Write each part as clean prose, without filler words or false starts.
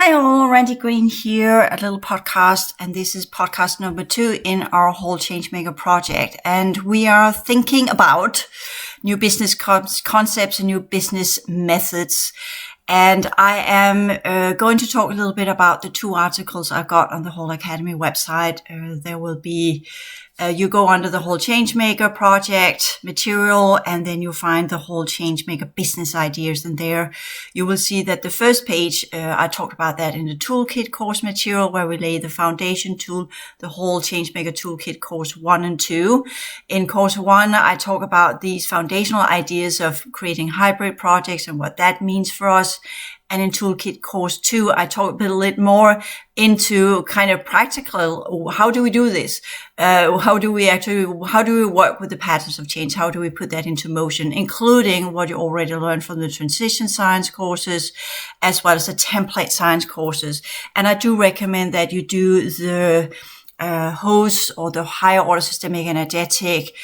Hi all, Randi Green here, a little podcast, and this is podcast number 2 in our HAL Changemaker project. And we are thinking about new business concepts and new business methods. And I am going to talk a little bit about the 2 articles I got on the HAL Academy website. There will be you go under the HAL Changemaker project material, and then you'll find the HAL Changemaker business ideas. And there you will see that the first page, I talked about that in the toolkit course material, where we lay the foundation tool, the HAL Changemaker toolkit course 1 and 2. In course 1, I talk about these foundational ideas of creating hybrid projects and what that means for us. And in Toolkit Course 2, I talk a bit more into kind of practical, how do we do this? How do we work with the patterns of change? How do we put that into motion, including what you already learned from the transition science courses, as well as the template science courses. And I do recommend that you do the HOSE, or the higher order systemic energetic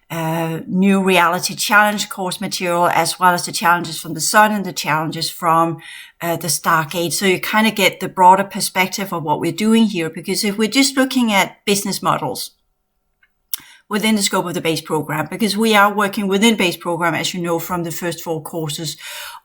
new reality challenge course material, as well as the challenges from the sun and the challenges from the Stargate. So you kind of get the broader perspective of what we're doing here, because if we're just looking at business models within the scope of the base program, because we are working within base program, as you know, from the first 4 courses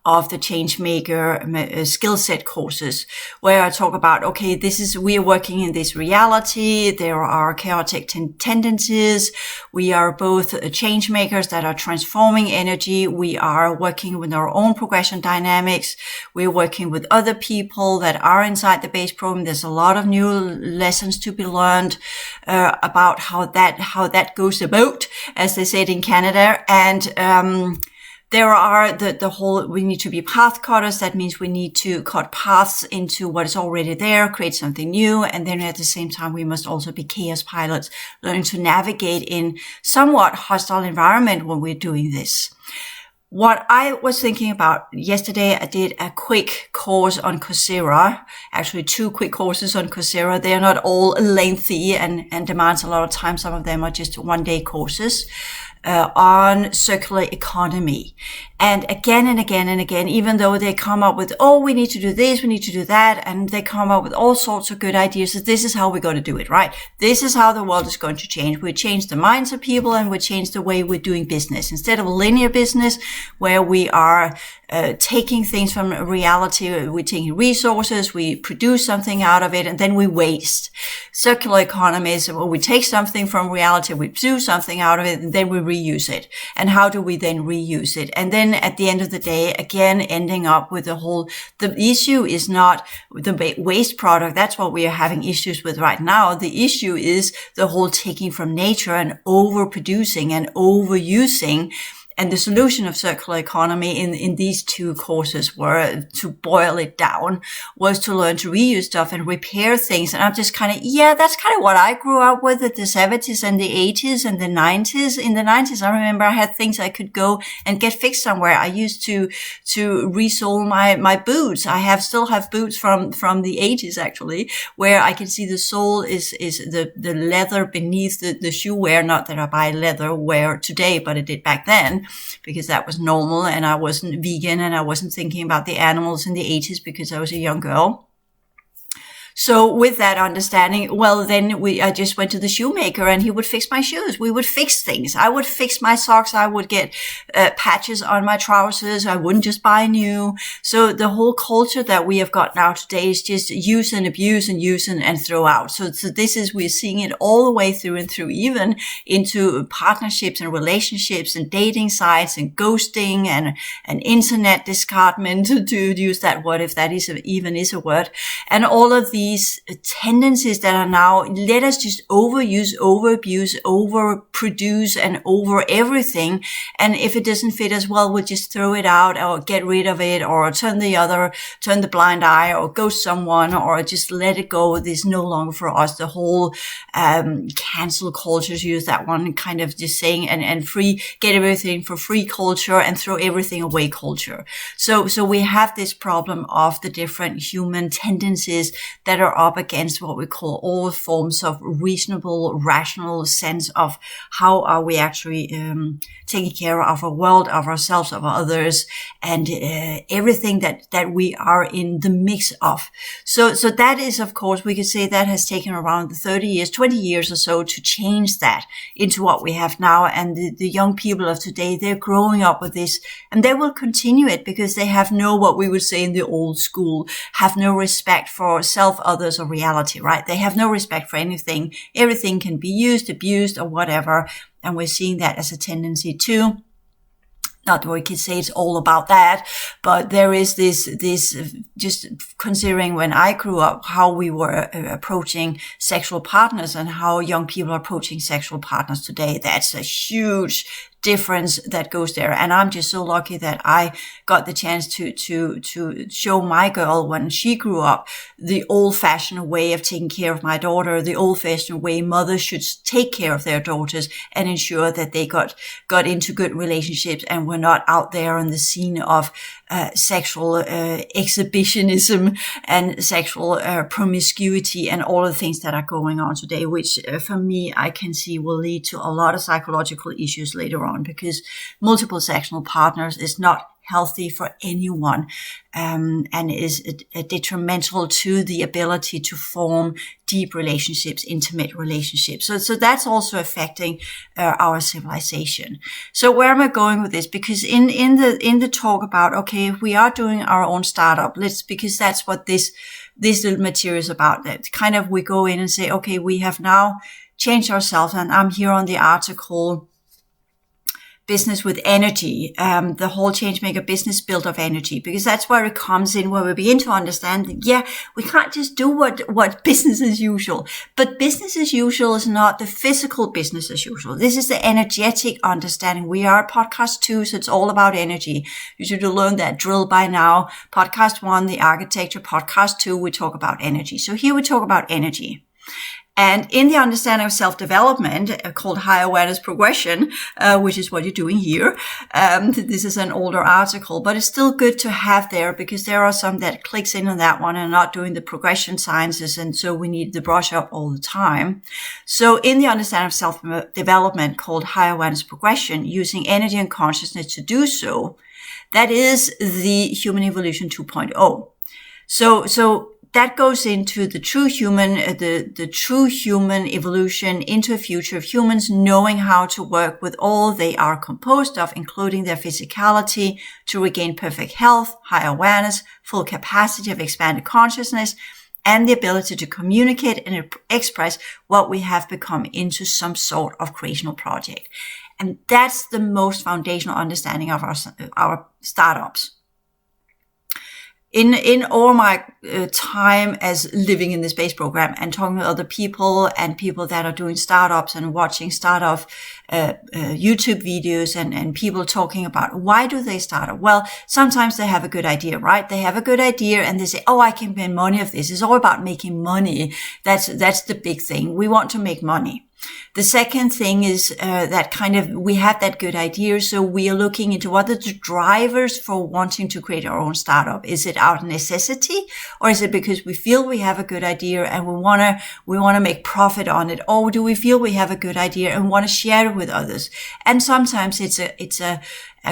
of the Changemaker skill set courses, where I talk about, okay, we are working in this reality. There are chaotic tendencies. We are both change makers that are transforming energy. We are working with our own progression dynamics. We're working with other people that are inside the base program. There's a lot of new lessons to be learned, about how that goes about, as they said in Canada. And, there are we need to be path cutters. That means we need to cut paths into what is already there, create something new. And then at the same time, we must also be chaos pilots, learning to navigate in somewhat hostile environment when we're doing this. What I was thinking about yesterday, I did a quick course on Coursera, actually 2 quick courses on Coursera. They are not all lengthy and demands a lot of time. Some of them are just 1-day courses. On circular economy. And again and again and again, even though they come up with, we need to do this, we need to do that, and they come up with all sorts of good ideas, that this is how we're going to do it, right? This is how the world is going to change. We change the minds of people, and we change the way we're doing business. Instead of a linear business where we are taking things from reality, we're taking resources, we produce something out of it, and then we waste. Circular economy is where we take something from reality, we do something out of it, and then we reuse it. And how do we then reuse it? And then at the end of the day, again, ending up with the issue is not the waste product. That's what we are having issues with right now. The issue is the whole taking from nature and overproducing and overusing. And the solution of circular economy in these 2 courses were, to boil it down, was to learn to reuse stuff and repair things. And I'm just kind of, that's kind of what I grew up with at the 70s and the 80s and the 90s. In the 90s, I remember I had things I could go and get fixed somewhere. I used to resole my boots. I still have boots from the 80s, actually, where I can see the sole is the leather beneath the shoe wear. Not that I buy leather wear today, but I did back then, because that was normal, and I wasn't vegan, and I wasn't thinking about the animals in the 80s because I was a young girl. So with that understanding, then I just went to the shoemaker, and he would fix my shoes. We would fix things. I would fix my socks. I would get patches on my trousers. I wouldn't just buy new. So the whole culture that we have got now today is just use and abuse and use and throw out. So we're seeing it all the way through and through, even into partnerships and relationships and dating sites and ghosting and internet discardment, to use that word, if that even is a word. And all of these tendencies that are now, let us just overuse, overabuse, overproduce, and over everything. And if it doesn't fit us well, we'll just throw it out or get rid of it, or turn the blind eye, or ghost someone, or just let it go. This is no longer for us. The whole cancel culture, to use that one, kind of just saying, and free, get everything for free culture and throw everything away culture. So we have this problem of the different human tendencies that that are up against what we call all forms of reasonable, rational sense of how are we actually taking care of our world, of ourselves, of others, and everything that we are in the mix of. So that is, of course, we could say that has taken around 30 years, 20 years or so to change that into what we have now. And the young people of today, they're growing up with this, and they will continue it because they have no, what we would say in the old school, have no respect for self, others, or reality, right? They have no respect for anything. Everything can be used, abused, or whatever. And we're seeing that as a tendency too. Not that we can say it's all about that, but there is this, just considering when I grew up, how we were approaching sexual partners and how young people are approaching sexual partners today. That's a huge difference that goes there. And I'm just so lucky that I got the chance to show my girl when she grew up the old fashioned way of taking care of my daughter, the old fashioned way mothers should take care of their daughters and ensure that they got into good relationships and were not out there on the scene of sexual exhibitionism and sexual promiscuity and all of the things that are going on today, which for me, I can see will lead to a lot of psychological issues later on, because multiple sexual partners is not healthy for anyone, and is detrimental to the ability to form deep relationships, intimate relationships. So that's also affecting our civilization. So where am I going with this? Because in the talk about, okay, if we are doing our own startup, because that's what this little material is about. That kind of we go in and say, okay, we have now changed ourselves, and I'm here on the article Business with Energy, the whole changemaker business built of energy, because that's where it comes in, where we begin to understand that, yeah, we can't just do what business as usual, but business as usual is not the physical business as usual. This is the energetic understanding. We are podcast 2, so it's all about energy. You should have learned that drill by now. Podcast 1, the architecture. Podcast 2, we talk about energy. So here we talk about energy. And in the understanding of self-development, called high awareness progression, which is what you're doing here, this is an older article, but it's still good to have there, because there are some that clicks in on that one and not doing the progression sciences, and so we need the brush up all the time. So in the understanding of self-development, called high awareness progression, using energy and consciousness to do so, that is the human evolution 2.0. So that goes into the true human, the true human evolution into a future of humans knowing how to work with all they are composed of, including their physicality, to regain perfect health, high awareness, full capacity of expanded consciousness, and the ability to communicate and express what we have become into some sort of creational project. And that's the most foundational understanding of our startups. In all my time as living in the space program and talking with other people and people that are doing startups and watching startup YouTube videos and people talking about why do they start up? Well, sometimes they have a good idea, right? They have a good idea and they say, oh, I can make money of this. It's all about making money. That's the big thing. We want to make money. The second thing is that kind of we have that good idea, so we are looking into what are the drivers for wanting to create our own startup. Is it out of necessity, or is it because we feel we have a good idea and we want to make profit on it, or do we feel we have a good idea and want to share it with others? And sometimes it's a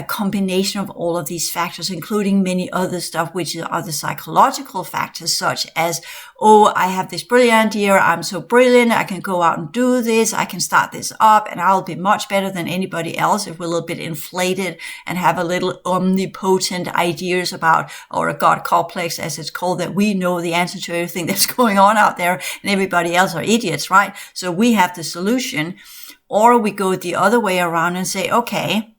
combination of all of these factors, including many other stuff, which are the psychological factors, such as, oh, I have this brilliant idea. I'm so brilliant. I can go out and do this. I can start this up and I'll be much better than anybody else if we're a little bit inflated and have a little omnipotent ideas about, or a God complex, as it's called, that we know the answer to everything that's going on out there and everybody else are idiots, right? So we have the solution. Or we go the other way around and say, okay,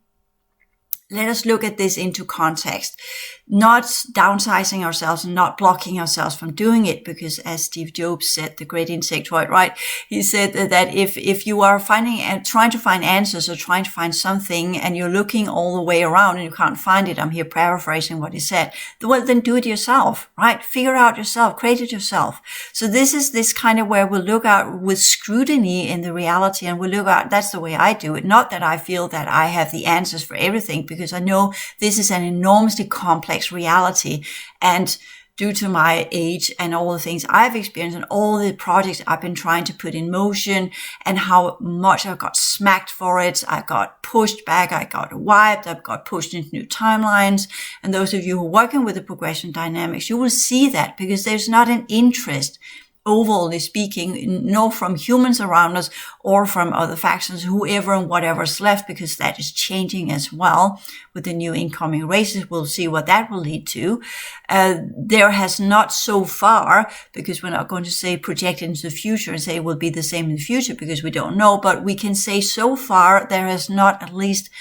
let us look at this into context, not downsizing ourselves and not blocking ourselves from doing it, because as Steve Jobs said, the great insectoid, right? He said that if you are trying to find answers or trying to find something and you're looking all the way around and you can't find it, I'm here paraphrasing what he said, well, then do it yourself, right? Figure out yourself, create it yourself. So this is this kind of where we'll look at with scrutiny in the reality, and we'll look at, that's the way I do it. Not that I feel that I have the answers for everything, because I know this is an enormously complex reality. And due to my age and all the things I've experienced and all the projects I've been trying to put in motion and how much I got smacked for it. I got pushed back. I got wiped. I got pushed into new timelines. And those of you who are working with the progression dynamics, you will see that because there's not an interest, overall speaking, nor from humans around us or from other factions, whoever and whatever's left, because that is changing as well with the new incoming races. We'll see what that will lead to. There has not so far, because we're not going to say project into the future and say it will be the same in the future because we don't know, but we can say so far there has not, at least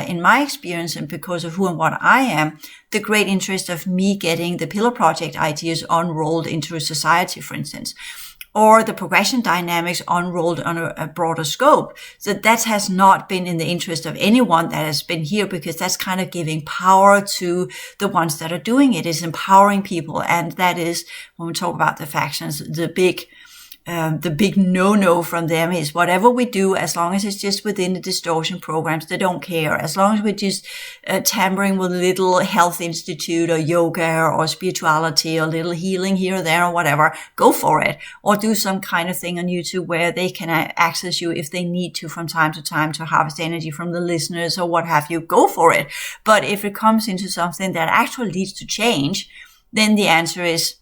in my experience and because of who and what I am, the great interest of me getting the pillar project ideas unrolled into society, for instance, or the progression dynamics unrolled on a broader scope. So that has not been in the interest of anyone that has been here, because that's kind of giving power to the ones that are doing it, is empowering people. And that is, when we talk about the factions, the big no-no from them is whatever we do, as long as it's just within the distortion programs, they don't care. As long as we're just tampering with a little health institute or yoga or spirituality or little healing here or there or whatever, go for it. Or do some kind of thing on YouTube where they can access you if they need to from time to time to harvest energy from the listeners or what have you, go for it. But if it comes into something that actually leads to change, then the answer is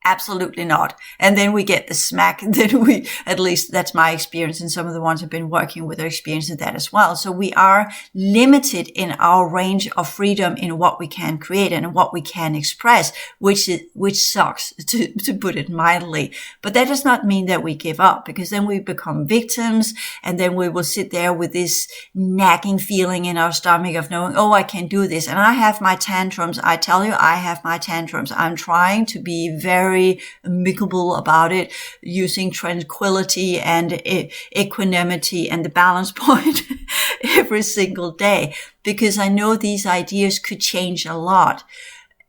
absolutely not. And then we get the smack. And then at least that's my experience. And some of the ones I've been working with are experiencing that as well. So we are limited in our range of freedom in what we can create and what we can express, which sucks to put it mildly. But that does not mean that we give up, because then we become victims. And then we will sit there with this nagging feeling in our stomach of knowing, oh, I can do this. And I have my tantrums. I tell you, I have my tantrums. I'm trying to be very amicable about it, using tranquility and equanimity and the balance point every single day, because I know these ideas could change a lot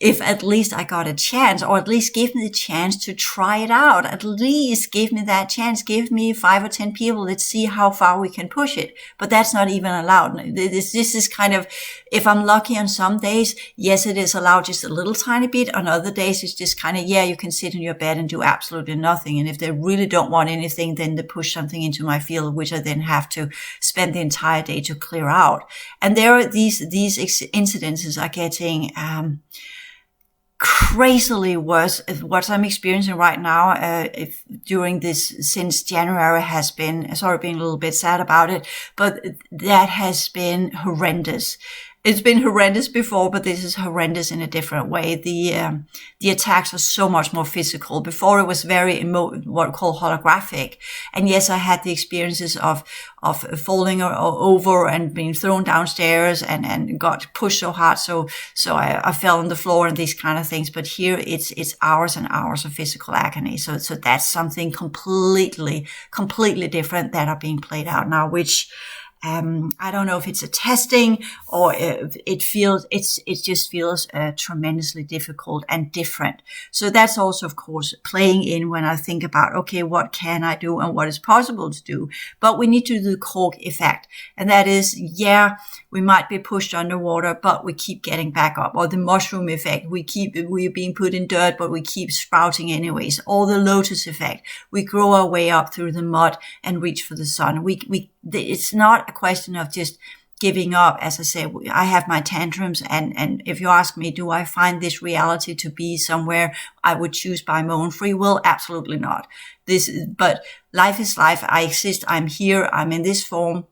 if at least I got a chance, or at least give me the chance to try it out. At least give me that chance. Give me 5 or 10 people. Let's see how far we can push it. But that's not even allowed. This is kind of, if I'm lucky on some days, yes, it is allowed just a little tiny bit. On other days, it's just kind of, yeah, you can sit in your bed and do absolutely nothing. And if they really don't want anything, then they push something into my field, which I then have to spend the entire day to clear out. And there are these incidences are getting, crazily worse. What I'm experiencing right now, during this since January has been, sorry, being a little bit sad about it, but that has been horrendous. It's been horrendous before, but this is horrendous in a different way. The attacks are so much more physical. Before it was very what I call holographic. And yes, I had the experiences of falling over and being thrown downstairs and got pushed so hard. So I fell on the floor and these kind of things. But here it's hours and hours of physical agony. So that's something completely different that are being played out now, which, I don't know if it's a testing or it just feels tremendously difficult and different. So that's also, of course, playing in when I think about, okay, what can I do and what is possible to do? But we need to do the cork effect. And that is, yeah, we might be pushed underwater, but we keep getting back up. Or the mushroom effect. We're being put in dirt, but we keep sprouting anyways. Or the lotus effect. We grow our way up through the mud and reach for the sun. It's not a question of just giving up. As I say, I have my tantrums, and if you ask me, do I find this reality to be somewhere I would choose by my own free will? Absolutely not. But life is life. I exist. I'm here. I'm in this form.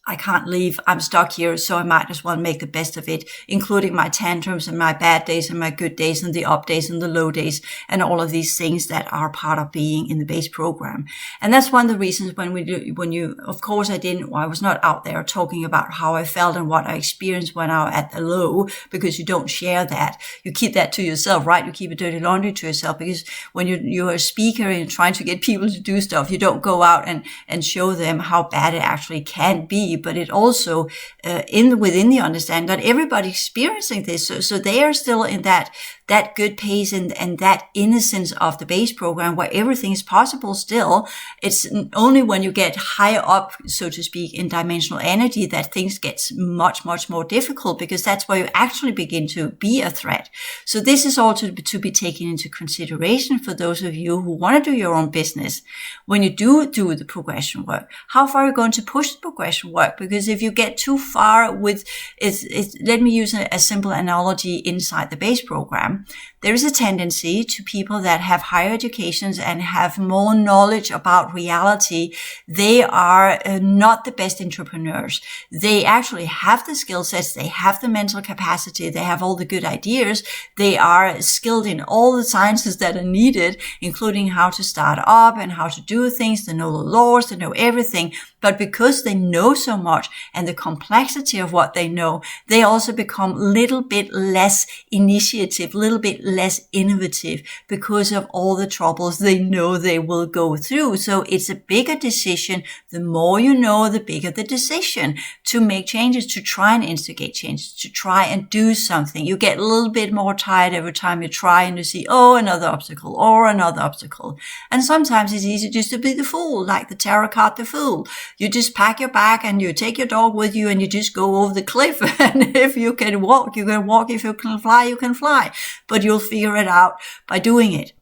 I can't leave. I'm stuck here, so I might as well make the best of it, including my tantrums and my bad days and my good days and the up days and the low days and all of these things that are part of being in the base program. And that's one of the reasons of course, I was not out there talking about how I felt and what I experienced when I was at the low, because you don't share that. You keep that to yourself, right? You keep a dirty laundry to yourself, because when you're a speaker and you're trying to get people to do stuff, you don't go out and show them how bad it actually can be. But it also, within the understanding that everybody's experiencing this. So they are still in that that good pace and that innocence of the base program where everything is possible still. It's only when you get higher up, so to speak, in dimensional energy that things get much, much more difficult, because that's where you actually begin to be a threat. So this is also to be taken into consideration for those of you who want to do your own business. When you do the progression work, how far are you going to push the progression work? Because if you get too far with, let me use a simple analogy inside the base program. There is a tendency to people that have higher educations and have more knowledge about reality. They are not the best entrepreneurs. They actually have the skill sets. They have the mental capacity. They have all the good ideas. They are skilled in all the sciences that are needed, including how to start up and how to do things. They know the laws. They know everything. But because they know so much and the complexity of what they know, they also become a little bit less initiative, a little bit less innovative because of all the troubles they know they will go through. So it's a bigger decision. The more you know, the bigger the decision to make changes, to try and instigate changes, to try and do something. You get a little bit more tired every time you try and you see, oh, another obstacle or another obstacle. And sometimes it's easy just to be the fool, like the tarot card, the fool. You just pack your bag and you take your dog with you and you just go over the cliff. And if you can walk, you can walk. If you can fly, you can fly. But you'll figure it out by doing it.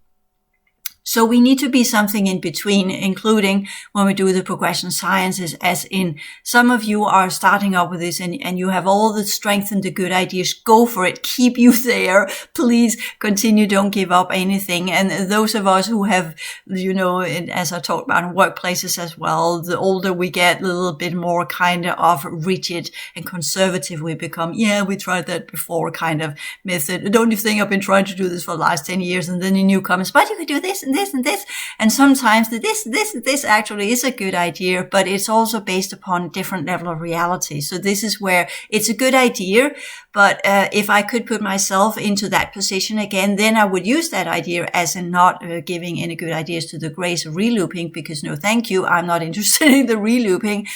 So we need to be something in between, including when we do the progression sciences, as in some of you are starting up with this and you have all the strength and the good ideas. Go for it. Keep you there. Please continue. Don't give up anything. And those of us who have, as I talked about in workplaces as well, the older we get, a little bit more kind of rigid and conservative we become. Yeah, we tried that before kind of method. Don't you think I've been trying to do this for the last 10 years? And then the newcomers, but you could do this and this and this. And sometimes this actually is a good idea, but it's also based upon different level of reality. So this is where it's a good idea. But if I could put myself into that position again, then I would use that idea as in not giving any good ideas to the grace of relooping, because no, thank you. I'm not interested in the relooping.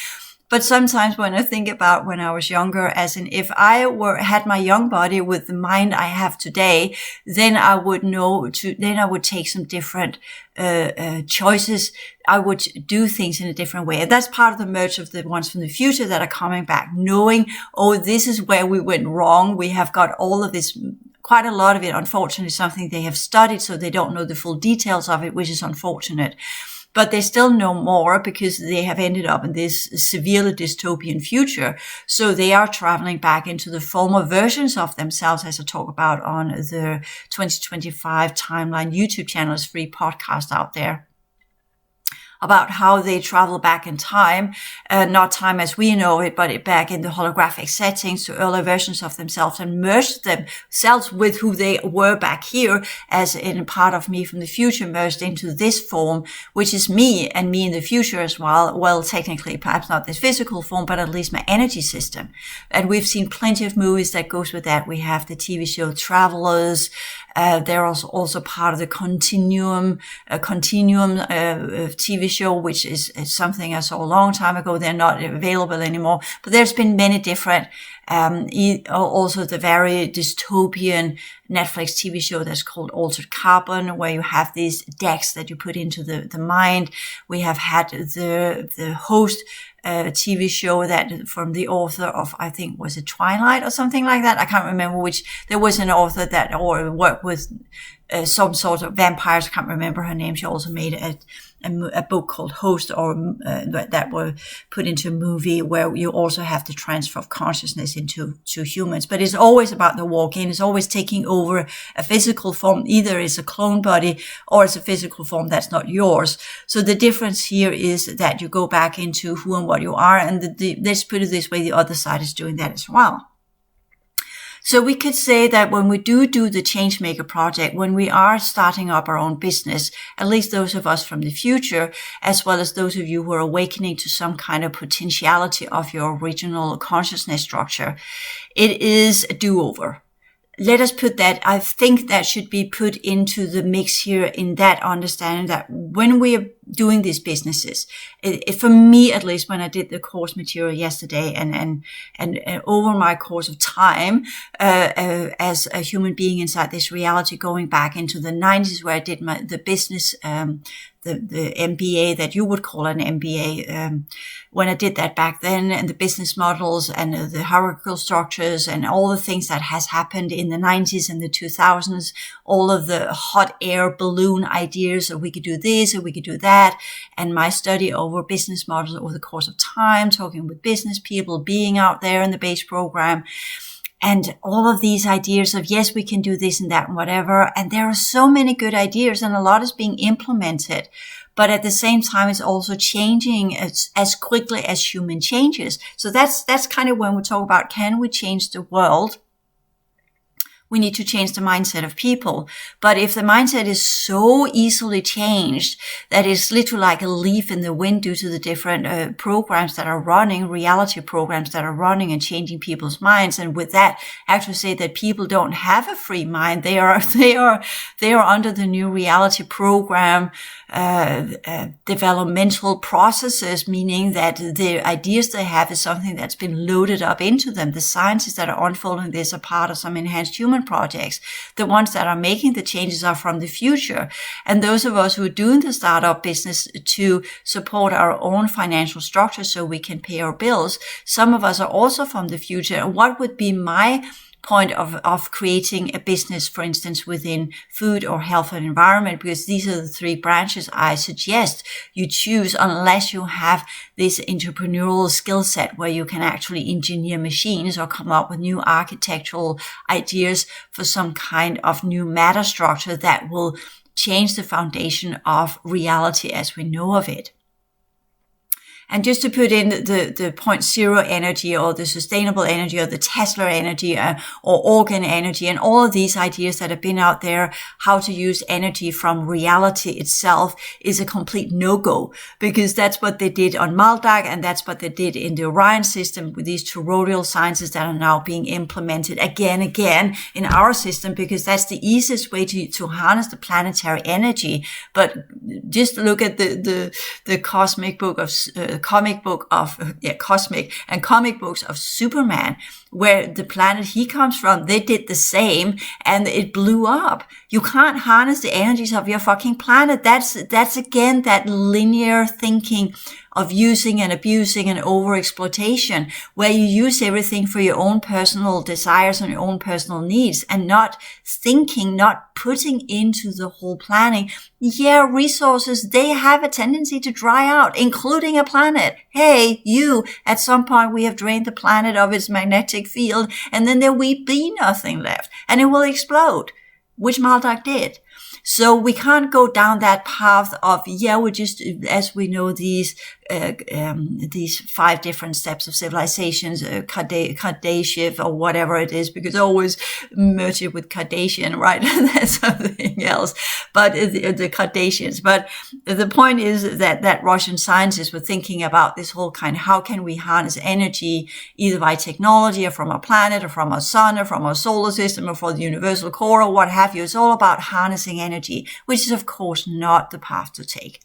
But sometimes when I think about when I was younger, as in if I had my young body with the mind I have today, then I would then I would take some different choices. I would do things in a different way. And that's part of the merge of the ones from the future that are coming back, knowing, oh, this is where we went wrong. We have got all of this, quite a lot of it, unfortunately, something they have studied, so they don't know the full details of it, which is unfortunate. But they still know more because they have ended up in this severely dystopian future. So they are traveling back into the former versions of themselves, as I talk about on the 2025 Timeline YouTube channel, is free podcast out there, about how they travel back in time, not time as we know it, but back in the holographic settings to earlier versions of themselves and merged themselves with who they were back here, as in a part of me from the future merged into this form, which is me and me in the future as well. Well, technically, perhaps not this physical form, but at least my energy system. And we've seen plenty of movies that goes with that. We have the TV show Travelers. They're also part of the Continuum TV show, which is something I saw a long time ago. They're not available anymore, but there's been many different, also the very dystopian Netflix TV show that's called Altered Carbon, where you have these decks that you put into the mind. We have had the Host TV show that from the author of, I think, was it Twilight or something like that? I can't remember which. There was an author that or worked with some sort of vampires. I can't remember her name. She also made a book called Host, or that were put into a movie where you also have the transfer of consciousness into humans. But it's always about the walk-in. It's always taking over a physical form. Either it's a clone body or it's a physical form that's not yours. So the difference here is that you go back into who and what you are. And let's put it this way, the other side is doing that as well. So we could say that when we do the Changemaker project, when we are starting up our own business, at least those of us from the future, as well as those of you who are awakening to some kind of potentiality of your original consciousness structure, it is a do-over. Let us put that, I think that should be put into the mix here, in that understanding that when we are doing these businesses. For me, at least, when I did the course material yesterday and over my course of time, as a human being inside this reality, going back into the 90s where I did the business, the MBA that you would call an MBA, when I did that back then, and the business models and the hierarchical structures and all the things that has happened in the 90s and the 2000s, all of the hot air balloon ideas of we could do this or we could do that, and my study over business models over the course of time, talking with business people, being out there in the base program, and all of these ideas of, yes, we can do this and that and whatever. And there are so many good ideas and a lot is being implemented. But at the same time, it's also changing as quickly as human changes. So that's kind of when we talk about, can we change the world? We need to change the mindset of people. But if the mindset is so easily changed that it's literally like a leaf in the wind due to the different programs that are running, reality programs that are running and changing people's minds, and with that, I have to say that people don't have a free mind. They are under the new reality program developmental processes, meaning that the ideas they have is something that's been loaded up into them. The sciences that are unfolding this are part of some enhanced human projects. The ones that are making the changes are from the future. And those of us who are doing the startup business to support our own financial structure so we can pay our bills, some of us are also from the future. And what would be my point of creating a business, for instance, within food or health and environment, because these are the three branches I suggest you choose unless you have this entrepreneurial skill set where you can actually engineer machines or come up with new architectural ideas for some kind of new matter structure that will change the foundation of reality as we know of it. And just to put in the point zero energy or the sustainable energy or the Tesla energy or organ energy and all of these ideas that have been out there, how to use energy from reality itself is a complete no-go, because that's what they did on Maldak and that's what they did in the Orion system with these toroidal sciences that are now being implemented again in our system, because that's the easiest way to harness the planetary energy. But just look at the cosmic book of comic books of Superman, where the planet he comes from, they did the same and it blew up. You can't harness the energies of your fucking planet. That's again that linear thinking of using and abusing and overexploitation, where you use everything for your own personal desires and your own personal needs and not thinking, not putting into the whole planning. Yeah, resources, they have a tendency to dry out, including a planet. Hey, at some point we have drained the planet of its magnetic field and then there will be nothing left and it will explode, which Maldak did. So we can't go down that path of, we're just, as we know, these 5 different steps of civilizations, Kardashev or whatever it is, because I always merge it with Kardashian, right? That's something else. But the Kardashians. But the point is that Russian scientists were thinking about this whole kind, how can we harness energy either by technology or from our planet or from our sun or from our solar system or from the universal core or what have you. It's all about harnessing energy, which is of course not the path to take.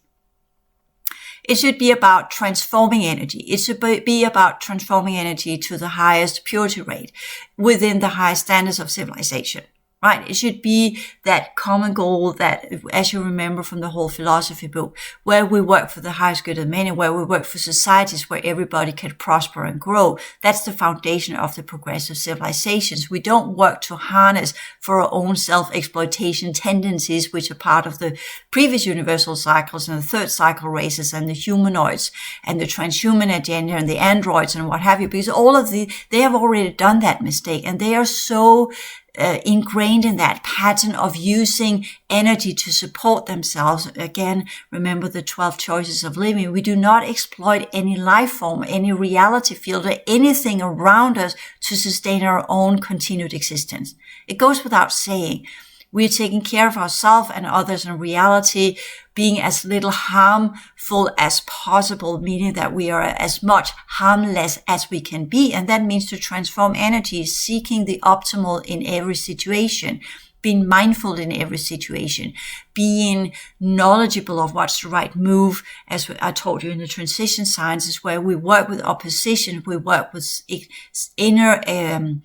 It should be about transforming energy. It should be about transforming energy to the highest purity rate within the highest standards of civilization. Right? It should be that common goal that, as you remember from the whole philosophy book, where we work for the highest good of many, where we work for societies where everybody can prosper and grow. That's the foundation of the progressive civilizations. We don't work to harness for our own self-exploitation tendencies, which are part of the previous universal cycles and the third cycle races and the humanoids and the transhuman agenda and the androids and what have you, because all of they have already done that mistake and they are so ingrained in that pattern of using energy to support themselves. Again, remember the 12 choices of living. We do not exploit any life form, any reality field, or anything around us to sustain our own continued existence. It goes without saying. We're taking care of ourselves and others in reality, being as little harmful as possible, meaning that we are as much harmless as we can be. And that means to transform energy, seeking the optimal in every situation, being mindful in every situation, being knowledgeable of what's the right move. As I told you in the transition sciences, where we work with opposition, we work with inner, inner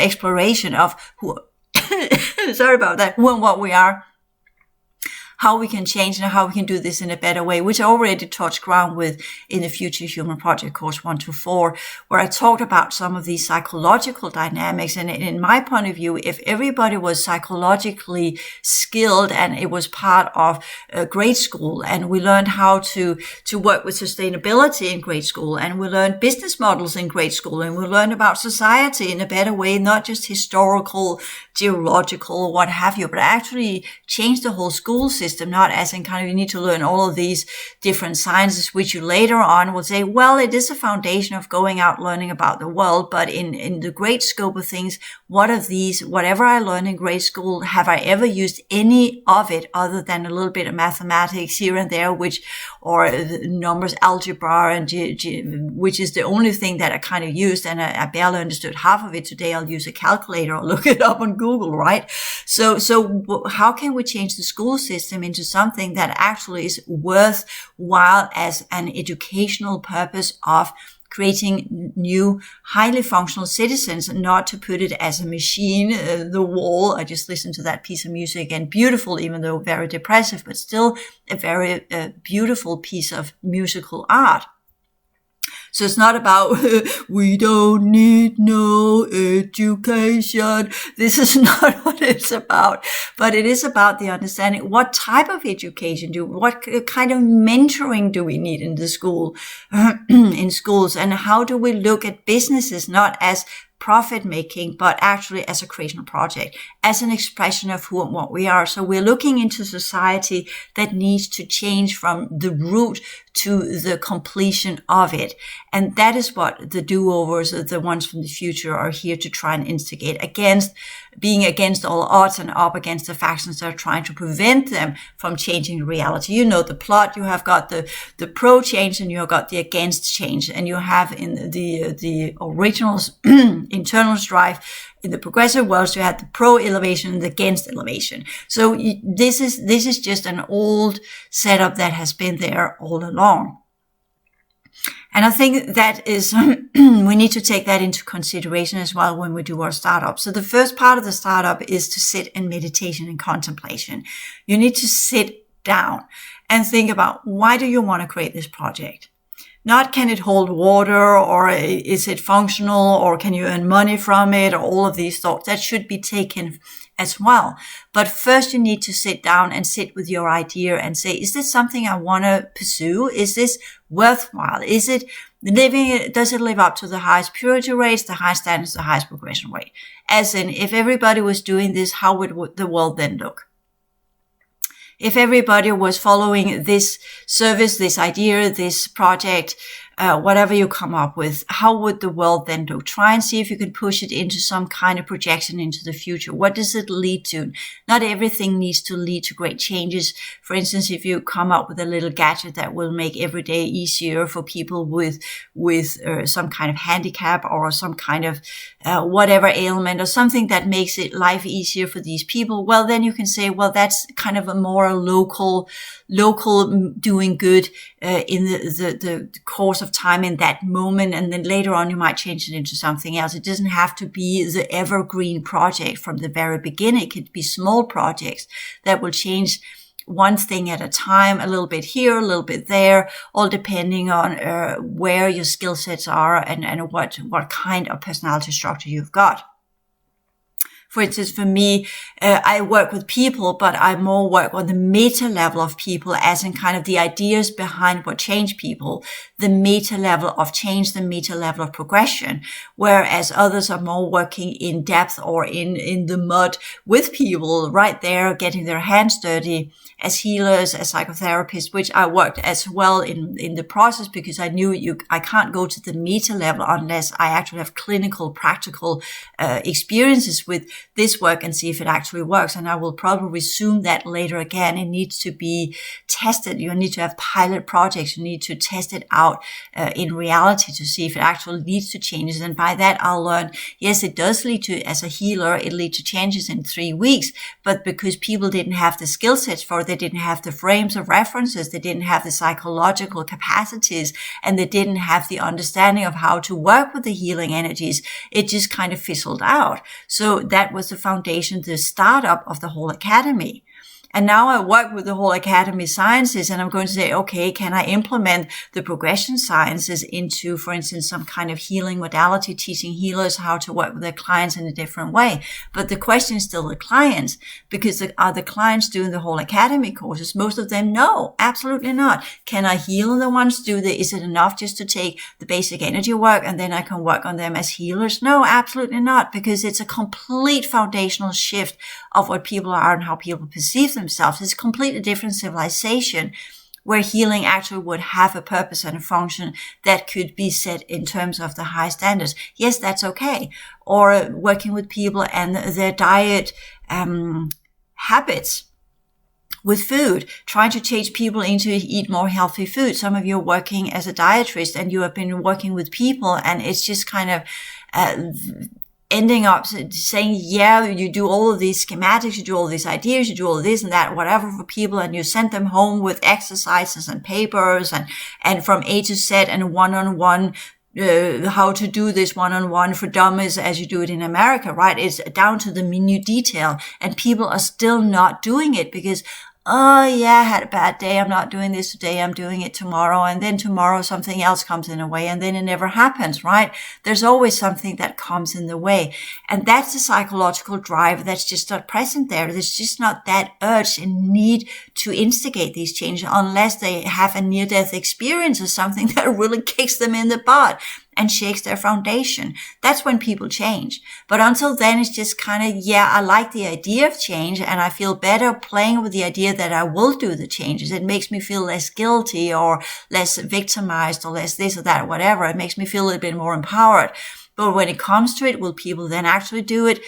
exploration of who, who and what we are, how we can change and how we can do this in a better way, which I already touched ground with in the Future Human Project course 1 to 4, where I talked about some of these psychological dynamics. And in my point of view, if everybody was psychologically skilled and it was part of grade school, and we learned how to work with sustainability in grade school, and we learned business models in grade school, and we learned about society in a better way, not just historical, geological, what have you, but actually change the whole school system, not as in kind of you need to learn all of these different sciences, which you later on will say, well, it is a foundation of going out learning about the world, but in the great scope of things, what of these, whatever I learned in grade school, have I ever used any of it other than a little bit of mathematics here and there, or numbers, algebra, and which is the only thing that I kind of used, and I barely understood half of it. Today I'll use a calculator or look it up on Google, right? So how can we change the school system into something that actually is worthwhile as an educational purpose of creating new, highly functional citizens, and not to put it as a machine, the wall. I just listened to that piece of music, and beautiful, even though very depressive, but still a very beautiful piece of musical art. So it's not about, we don't need no education. This is not what it's about, but it is about the understanding what type of education what kind of mentoring do we need in the school, in schools, and how do we look at businesses not as profit making, but actually as a creational project, as an expression of who and what we are. So we're looking into society that needs to change from the root to the completion of it. And that is what the do-overs, the ones from the future, are here to try and instigate against, being against all odds and up against the factions that are trying to prevent them from changing reality. You know the plot. You have got the pro change and you have got the against change. And you have in the originals, internal strife. In the progressive worlds, you had the pro elevation and the against elevation. So this is just an old setup that has been there all along. And I think that is, we need to take that into consideration as well when we do our startup. So the first part of the startup is to sit in meditation and contemplation. You need to sit down and think about, why do you want to create this project? Not can it hold water, or is it functional, or can you earn money from it, or all of these thoughts. That should be taken as well. But first you need to sit down and sit with your idea and say, is this something I want to pursue? Is this worthwhile? Is it does it live up to the highest purity rates, the highest standards, the highest progression rate? As in, if everybody was doing this, how would the world then look? If everybody was following this service, this idea, this project, whatever you come up with, how would the world then look? Try and see if you can push it into some kind of projection into the future. What does it lead to? Not everything needs to lead to great changes. For instance, if you come up with a little gadget that will make every day easier for people with some kind of handicap, or some kind of whatever ailment, or something that makes it life easier for these people, well, then you can say, well, that's kind of a more local doing good in the course of time in that moment, and then later on you might change it into something else. It doesn't have to be the evergreen project from the very beginning. It could be small projects that will change one thing at a time, a little bit here, a little bit there, all depending on where your skill sets are and what kind of personality structure you've got. For instance, for me, I work with people, but I more work on the meta level of people, as in kind of the ideas behind what change people, the meta level of change, the meta level of progression, whereas others are more working in depth or in the mud with people right there, getting their hands dirty as healers, as psychotherapists, which I worked as well in the process, because I knew I can't go to the meta level unless I actually have clinical, practical experiences with this work and see if it actually works. And I will probably resume that later again. It needs to be tested. You need to have pilot projects. You need to test it out out in reality to see if it actually leads to changes. And by that, I'll learn, yes, it does lead to, as a healer, it leads to changes in 3 weeks. But because people didn't have the skill sets for it, they didn't have the frames of references, they didn't have the psychological capacities, and they didn't have the understanding of how to work with the healing energies, it just kind of fizzled out. So that was the foundation, the startup of the whole academy. And now I work with the whole academy sciences, and I'm going to say, okay, can I implement the progression sciences into, for instance, some kind of healing modality, teaching healers how to work with their clients in a different way? But the question is still the clients, because are the clients doing the whole academy courses? Most of them, no, absolutely not. Can I heal the ones? Is it enough just to take the basic energy work and then I can work on them as healers? No, absolutely not, because it's a complete foundational shift of what people are and how people perceive themselves. It's a completely different civilization where healing actually would have a purpose and a function that could be set in terms of the high standards. Yes, that's okay. Or working with people and their diet habits with food, trying to change people into eat more healthy food. Some of you are working as a dietist and you have been working with people, and it's just kind of ending up saying, yeah, you do all of these schematics, you do all these ideas, you do all this and that, whatever for people, and you send them home with exercises and papers and from A to Z and one-on-one, how to do this one-on-one for dummies as you do it in America, right? It's down to the minute detail, and people are still not doing it because, oh yeah, I had a bad day. I'm not doing this today. I'm doing it tomorrow. And then tomorrow something else comes in the way, and then it never happens, right? There's always something that comes in the way. And that's the psychological drive that's just not present there. There's just not that urge and need to instigate these changes unless they have a near-death experience or something that really kicks them in the butt and shakes their foundation. That's when people change. But until then, it's just kind of, yeah, I like the idea of change and I feel better playing with the idea that I will do the changes. It makes me feel less guilty or less victimized or less this or that, or whatever. It makes me feel a little bit more empowered. But when it comes to it, will people then actually do it?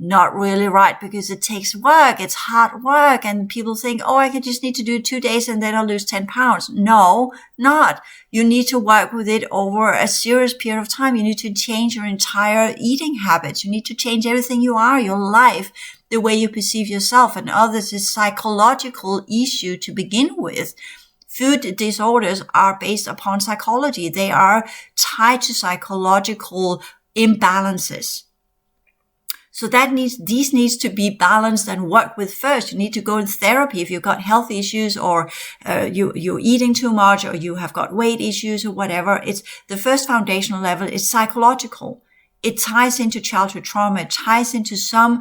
Not really, right? Because it takes work. It's hard work. And people think, oh, I just need to do it 2 days and then I'll lose 10 pounds. No, not. You need to work with it over a serious period of time. You need to change your entire eating habits. You need to change everything you are, your life, the way you perceive yourself and others. Is psychological issue to begin with. Food disorders are based upon psychology. They are tied to psychological imbalances. So these needs to be balanced and worked with first. You need to go in therapy if you've got health issues or you're eating too much or you have got weight issues or whatever. It's the first foundational level is psychological. It ties into childhood trauma. It ties into some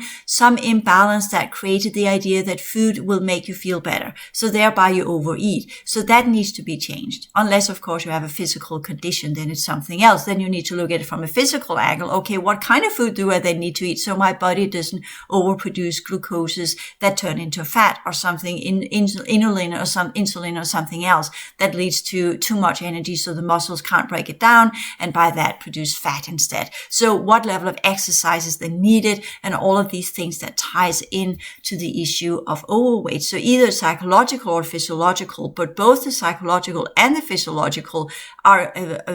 imbalance that created the idea that food will make you feel better. So thereby you overeat. So that needs to be changed. Unless, of course, you have a physical condition, then it's something else. Then you need to look at it from a physical angle. Okay, what kind of food do I then need to eat so my body doesn't overproduce glucoses that turn into fat or something, insulin or something else that leads to too much energy so the muscles can't break it down and by that produce fat instead. So what level of exercise is then needed and all of these things that ties in to the issue of overweight. So either psychological or physiological, but both the psychological and the physiological are,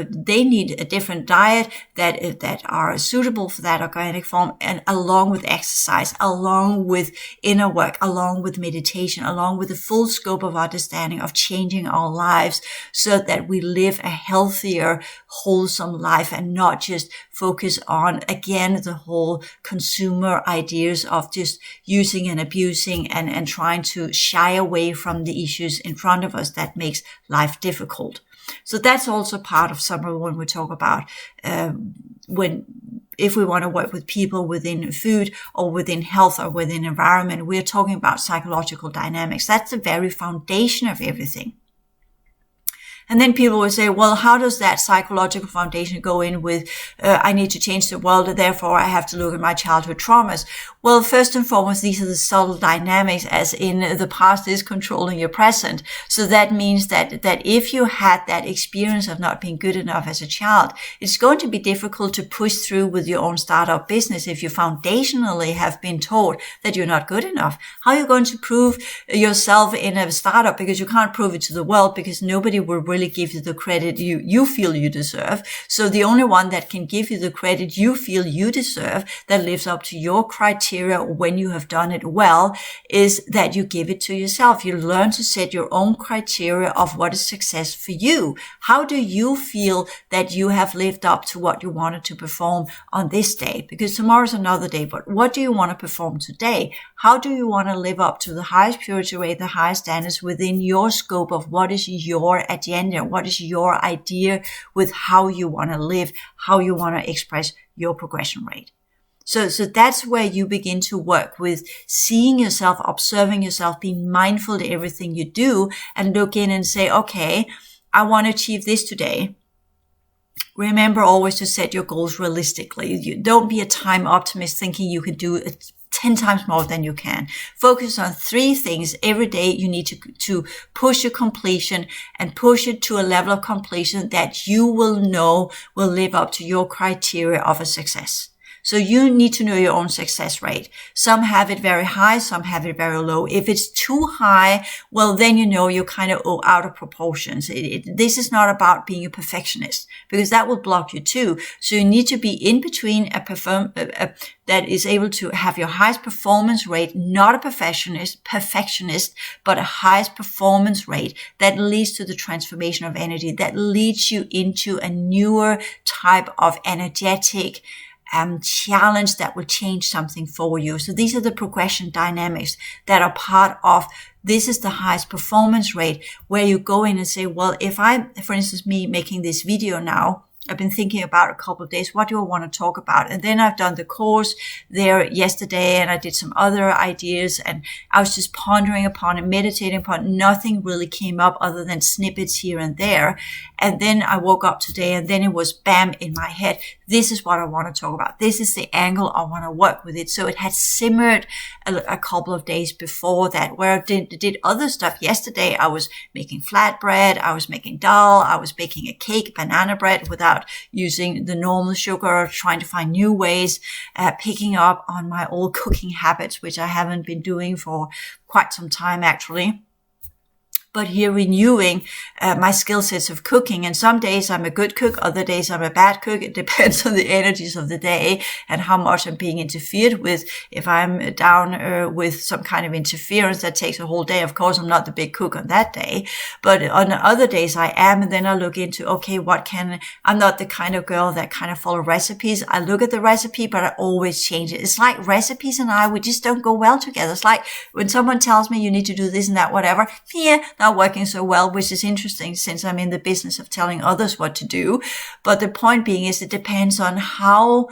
they need a different diet that are suitable for that organic form, and along with exercise, along with inner work, along with meditation, along with the full scope of understanding of changing our lives so that we live a healthier, wholesome life and not just focus on, again, the whole consumer ideas of just using and abusing and trying to shy away from the issues in front of us that makes life difficult. So that's also part of some of when we talk about if we want to work with people within food or within health or within environment, we're talking about psychological dynamics. That's the very foundation of everything. And then people will say, well, how does that psychological foundation go in with, I need to change the world, and therefore I have to look at my childhood traumas? Well, first and foremost, these are the subtle dynamics, as in the past is controlling your present. So that means that if you had that experience of not being good enough as a child, it's going to be difficult to push through with your own startup business if you foundationally have been taught that you're not good enough. How are you going to prove yourself in a startup? Because you can't prove it to the world, because nobody will really give you the credit you feel you deserve. So the only one that can give you the credit you feel you deserve, that lives up to your criteria when you have done it well, is that you give it to yourself. You learn to set your own criteria of what is success for you. How do you feel that you have lived up to what you wanted to perform on this day? Because tomorrow's another day, but what do you want to perform today? How do you want to live up to the highest purity rate, the highest standards within your scope of what is your agenda? What is your idea with how you want to live, how you want to express your progression rate? So that's where you begin to work with seeing yourself, observing yourself, being mindful to everything you do, and look in and say, okay, I want to achieve this today. Remember always to set your goals realistically. You don't be a time optimist thinking you can do it 10 times more than you can. Focus on 3 things every day. You need to push your completion, and push it to a level of completion that you will know will live up to your criteria of a success. So you need to know your own success rate. Some have it very high, some have it very low. If it's too high, well, then you know you're kind of out of proportions. This is not about being a perfectionist, because that will block you too. So you need to be in between that is able to have your highest performance rate, not a perfectionist, but a highest performance rate that leads to the transformation of energy, that leads you into a newer type of energetic challenge that will change something for you. So these are the progression dynamics that are part of this is the highest performance rate, where you go in and say, well, if for instance, me making this video now, I've been thinking about a couple of days, what do I want to talk about? And then I've done the course there yesterday, and I did some other ideas, and I was just pondering upon and meditating upon. Nothing really came up other than snippets here and there. And then I woke up today, and then it was bam in my head. This is what I want to talk about. This is the angle I want to work with it. So it had simmered a couple of days before that, where I did other stuff. Yesterday, I was making flatbread. I was making dal. I was baking a cake, banana bread, without using the normal sugar, trying to find new ways, picking up on my old cooking habits, which I haven't been doing for quite some time, actually. But here renewing my skill sets of cooking. And some days I'm a good cook, other days I'm a bad cook. It depends on the energies of the day and how much I'm being interfered with. If I'm down with some kind of interference that takes a whole day, of course, I'm not the big cook on that day. But on other days I am, and then I look into, okay, I'm not the kind of girl that kind of follow recipes. I look at the recipe, but I always change it. It's like recipes and we just don't go well together. It's like when someone tells me you need to do this and that, whatever, not working so well, which is interesting since I'm in the business of telling others what to do. But the point being is it depends on how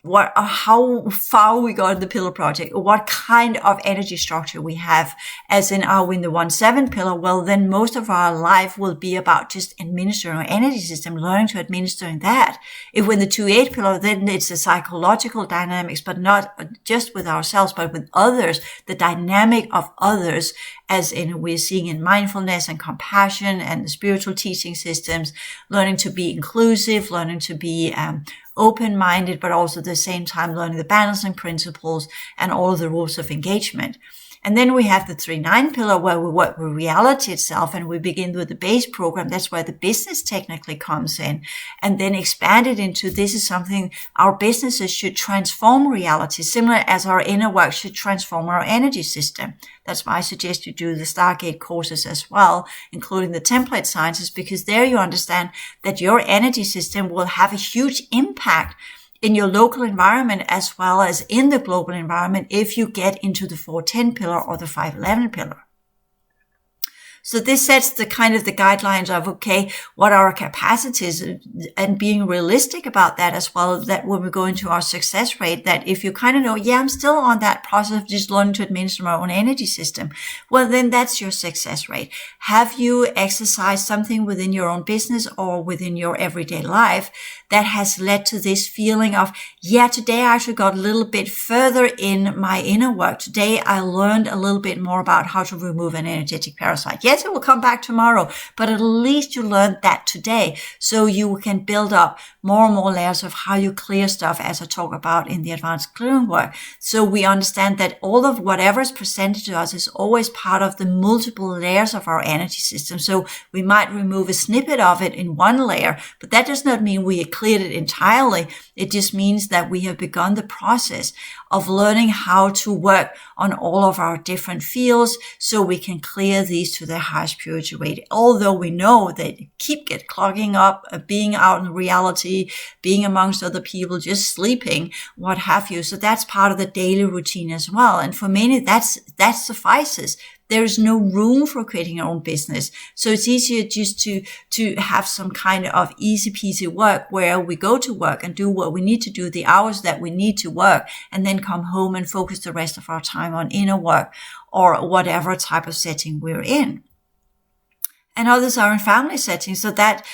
far we got in the pillar project, or what kind of energy structure we have. As in, are we in the 1-7 pillar? Well, then most of our life will be about just administering our energy system, learning to administer that. If we're in the 2-8 pillar, then it's the psychological dynamics, but not just with ourselves, but with others, the dynamic of others, as in we're seeing in mindfulness and compassion and the spiritual teaching systems, learning to be inclusive, learning to be open-minded, but also at the same time learning the balancing principles and all of the rules of engagement. And then we have the 3-9 pillar, where we work with reality itself, and we begin with the base program. That's where the business technically comes in, and then expand it into, this is something our businesses should transform reality, similar as our inner work should transform our energy system. That's why I suggest you do the Stargate courses as well, including the template sciences, because there you understand that your energy system will have a huge impact in your local environment as well as in the global environment if you get into the 4-10 pillar or the 5-11 pillar. So this sets the kind of the guidelines of, okay, what are our capacities, and being realistic about that as well, that when we go into our success rate, that if you kind of know, yeah, I'm still on that process of just learning to administer my own energy system, well, then that's your success rate. Have you exercised something within your own business or within your everyday life that has led to this feeling of, yeah, today I actually got a little bit further in my inner work. Today I learned a little bit more about how to remove an energetic parasite. Yes, it will come back tomorrow, but at least you learned that today. So you can build up more and more layers of how you clear stuff, as I talk about in the advanced clearing work. So we understand that all of whatever is presented to us is always part of the multiple layers of our energy system. So we might remove a snippet of it in one layer, but that does not mean we cleared it entirely. It just means that we have begun the process of learning how to work on all of our different fields so we can clear these to their highest purity rate. Although we know they keep clogging up, being out in reality, being amongst other people, just sleeping, what have you. So that's part of the daily routine as well. And for many, that suffices. There is no room for creating your own business. So it's easier just to have some kind of easy peasy work where we go to work and do what we need to do, the hours that we need to work, and then come home and focus the rest of our time on inner work or whatever type of setting we're in. And others are in family settings. So that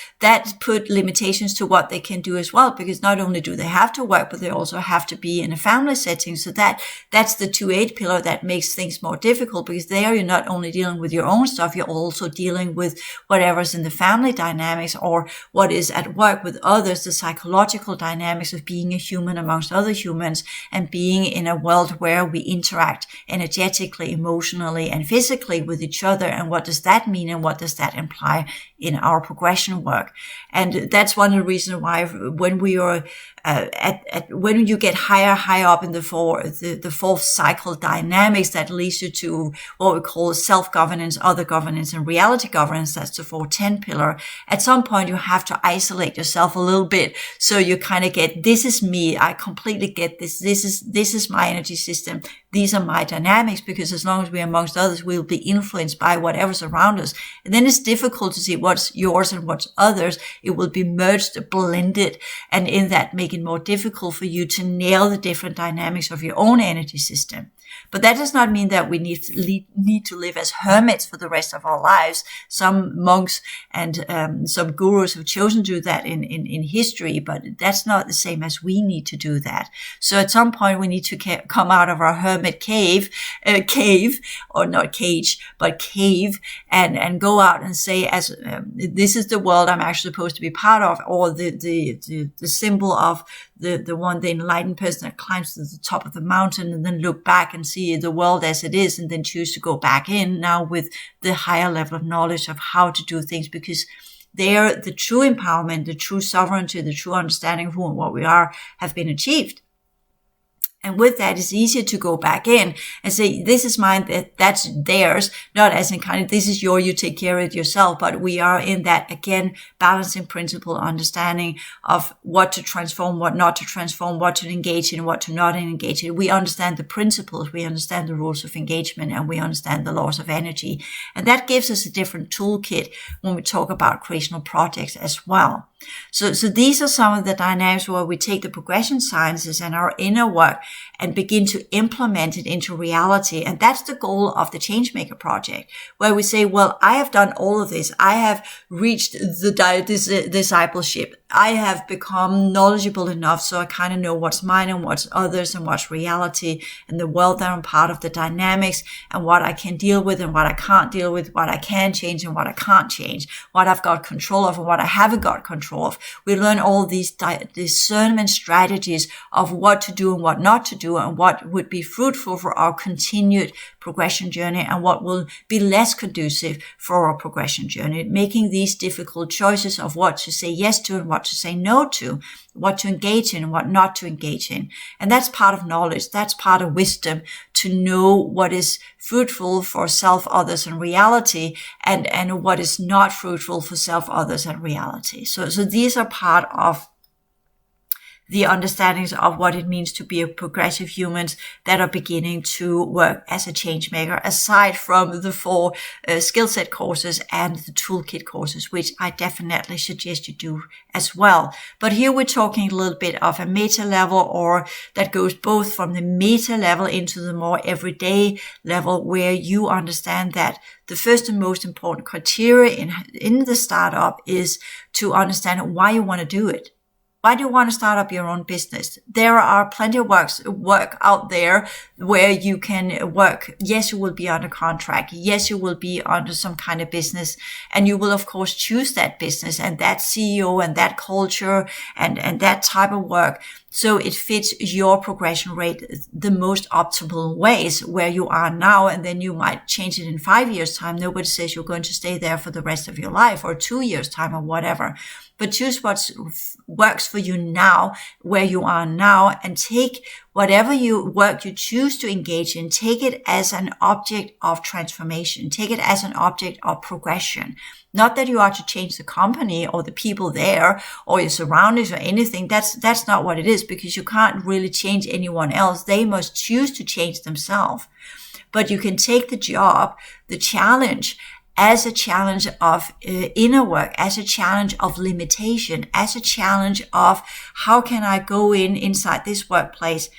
put limitations to what they can do as well, because not only do they have to work, but they also have to be in a family setting. So that's the 2-8 pillar that makes things more difficult, because there you're not only dealing with your own stuff, you're also dealing with whatever's in the family dynamics or what is at work with others, the psychological dynamics of being a human amongst other humans and being in a world where we interact energetically, emotionally, and physically with each other. And what does that mean? And what does that imply in our progression work? And that's one of the reasons why when we are when you get higher up in the fourth cycle dynamics, that leads you to what we call self-governance, other governance, and reality governance. That's the 410 pillar. At some point, you have to isolate yourself a little bit. So you kind of get, this is me. I completely get this. This is my energy system. These are my dynamics, because as long as we're amongst others, we'll be influenced by whatever's around us. And then it's difficult to see what's yours and what's others. It will be merged, blended, and in that make it more difficult for you to nail the different dynamics of your own energy system. But that does not mean that we need to live as hermits for the rest of our lives. Some monks and some gurus have chosen to do that in history, but that's not the same as we need to do that. So at some point we need to come out of our hermit cave, or not cage, but cave, and go out and say, as this is the world I'm actually supposed to be part of, or the symbol of the enlightened person that climbs to the top of the mountain and then look back and see the world as it is, and then choose to go back in now with the higher level of knowledge of how to do things, because there the true empowerment, the true sovereignty, the true understanding of who and what we are have been achieved. And with that, it's easier to go back in and say, this is mine, that's theirs, not as in kind of, this is your, you take care of it yourself. But we are in that, again, balancing principle, understanding of what to transform, what not to transform, what to engage in, what to not engage in. We understand the principles, we understand the rules of engagement, and we understand the laws of energy. And that gives us a different toolkit when we talk about creational projects as well. So these are some of the dynamics where we take the progression sciences and our inner work and begin to implement it into reality. And that's the goal of the Changemaker Project, where we say, well, I have done all of this. I have reached the discipleship. I have become knowledgeable enough so I kind of know what's mine and what's others and what's reality and the world that I'm part of, the dynamics, and what I can deal with and what I can't deal with, what I can change and what I can't change, what I've got control of and what I haven't got control of. We learn all these discernment strategies of what to do and what not to do, and what would be fruitful for our continued progression journey and what will be less conducive for our progression journey, making these difficult choices of what to say yes to and what to say no to, what to engage in and what not to engage in. And that's part of knowledge. That's part of wisdom, to know what is fruitful for self, others, and reality, and what is not fruitful for self, others, and reality. So these are part of the understandings of what it means to be a progressive humans that are beginning to work as a change maker, aside from the 4 skill set courses and the toolkit courses, which I definitely suggest you do as well. But here we're talking a little bit of a meta level, or that goes both from the meta level into the more everyday level, where you understand that the first and most important criteria in the startup is to understand why you want to do it. Why do you want to start up your own business? There are plenty of work out there where you can work. Yes, you will be under contract. Yes, you will be under some kind of business, and you will of course choose that business and that CEO and that culture and that type of work. So it fits your progression rate the most optimal ways where you are now, and then you might change it in 5 years' time. Nobody says you're going to stay there for the rest of your life, or 2 years' time, or whatever. But choose what works for you now, where you are now, and take whatever work you choose to engage in, take it as an object of transformation. Take it as an object of progression. Not that you are to change the company or the people there or your surroundings or anything. That's not what it is, because you can't really change anyone else. They must choose to change themselves. But you can take the job, the challenge, as a challenge of inner work, as a challenge of limitation, as a challenge of how can I go inside this workplace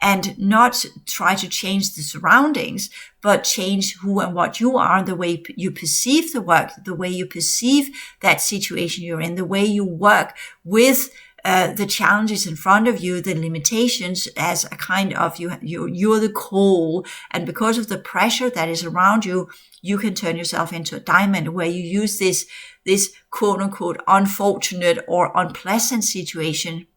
and not try to change the surroundings, but change who and what you are, the way you perceive the work, the way you perceive that situation you're in, the way you work with the challenges in front of you, the limitations, as a kind of you're the coal, and because of the pressure that is around you, you can turn yourself into a diamond, where you use this quote unquote unfortunate or unpleasant situation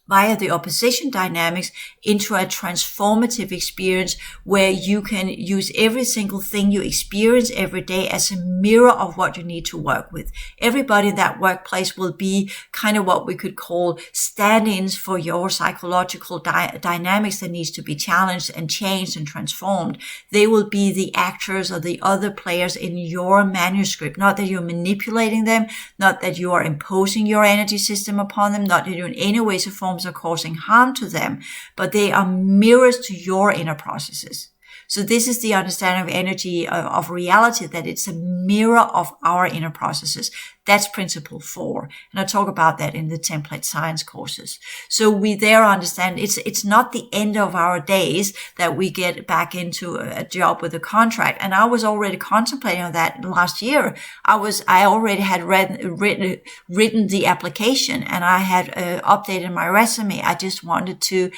via the opposition dynamics into a transformative experience, where you can use every single thing you experience every day as a mirror of what you need to work with. Everybody in that workplace will be kind of what we could call stand-ins for your psychological dynamics that needs to be challenged and changed and transformed. They will be the actors or the other players in your manuscript. Not that you're manipulating them, not that you are imposing your energy system upon them, not that you're in any way or form are causing harm to them, but they are mirrors to your inner processes. So this is the understanding of energy, of reality, that it's a mirror of our inner processes. That's principle 4. And I talk about that in the template science courses. So we there understand it's not the end of our days that we get back into a job with a contract. And I was already contemplating on that last year. I already had written the application, and I had updated my resume. I just wanted to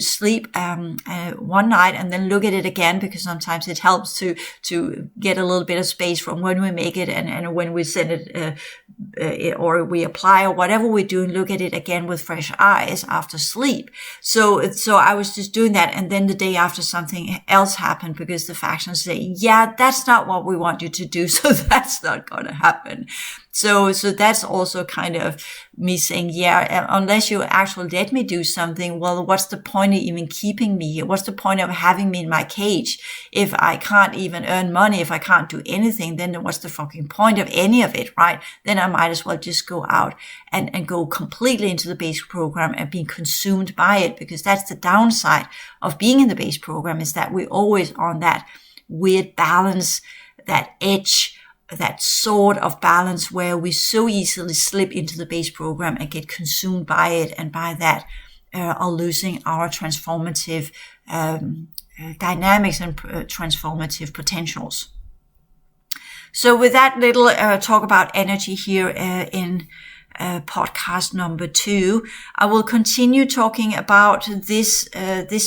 sleep one night and then look at it again, because sometimes it helps to get a little bit of space from when we make it and when we send it or we apply, or whatever we do, and look at it again with fresh eyes after sleep. So I was just doing that, and then the day after something else happened, because the factions say, yeah, that's not what we want you to do, so that's not going to happen. So that's also kind of me saying, yeah, unless you actually let me do something, well, what's the point of even keeping me here? What's the point of having me in my cage? If I can't even earn money, if I can't do anything, then what's the fucking point of any of it, right? Then I might as well just go out and go completely into the base program and be consumed by it, because that's the downside of being in the base program, is that we're always on that weird balance, that edge, that sort of balance where we so easily slip into the base program and get consumed by it, and by that are losing our transformative dynamics and transformative potentials. So with that little talk about energy here in podcast number 2, I will continue talking about this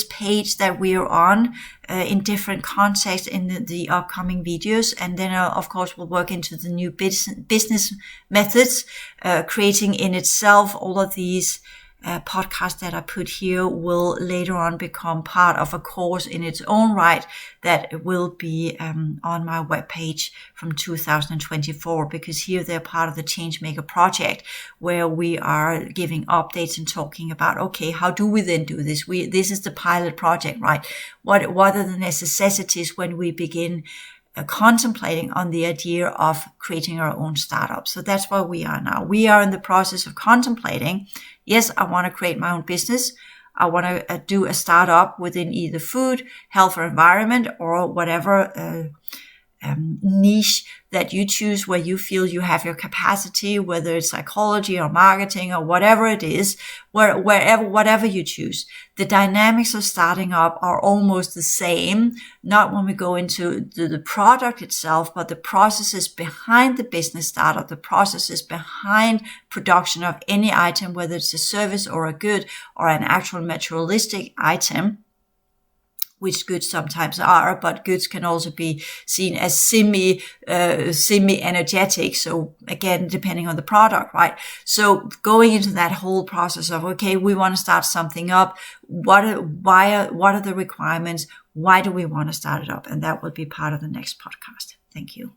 page that we are on in different contexts in the upcoming videos, and then of course we'll work into the new business methods, creating in itself. All of these podcasts that I put here will later on become part of a course in its own right that will be on my webpage from 2024, because here they're part of the Changemaker project, where we are giving updates and talking about, okay, how do we then do this? This is the pilot project, right? What are the necessities when we begin contemplating on the idea of creating our own startup. So that's where we are now. We are in the process of contemplating, yes, I want to create my own business. I want to do a startup within either food, health or environment, or whatever niche that you choose, where you feel you have your capacity, whether it's psychology or marketing or whatever it is, whatever you choose. The dynamics of starting up are almost the same, not when we go into the product itself, but the processes behind the business startup, the processes behind production of any item, whether it's a service or a good or an actual materialistic item, which goods sometimes are, but goods can also be seen as semi-energetic. So again, depending on the product, right? So going into that whole process of, okay, we want to start something up. What are the requirements? Why do we want to start it up? And that will be part of the next podcast. Thank you.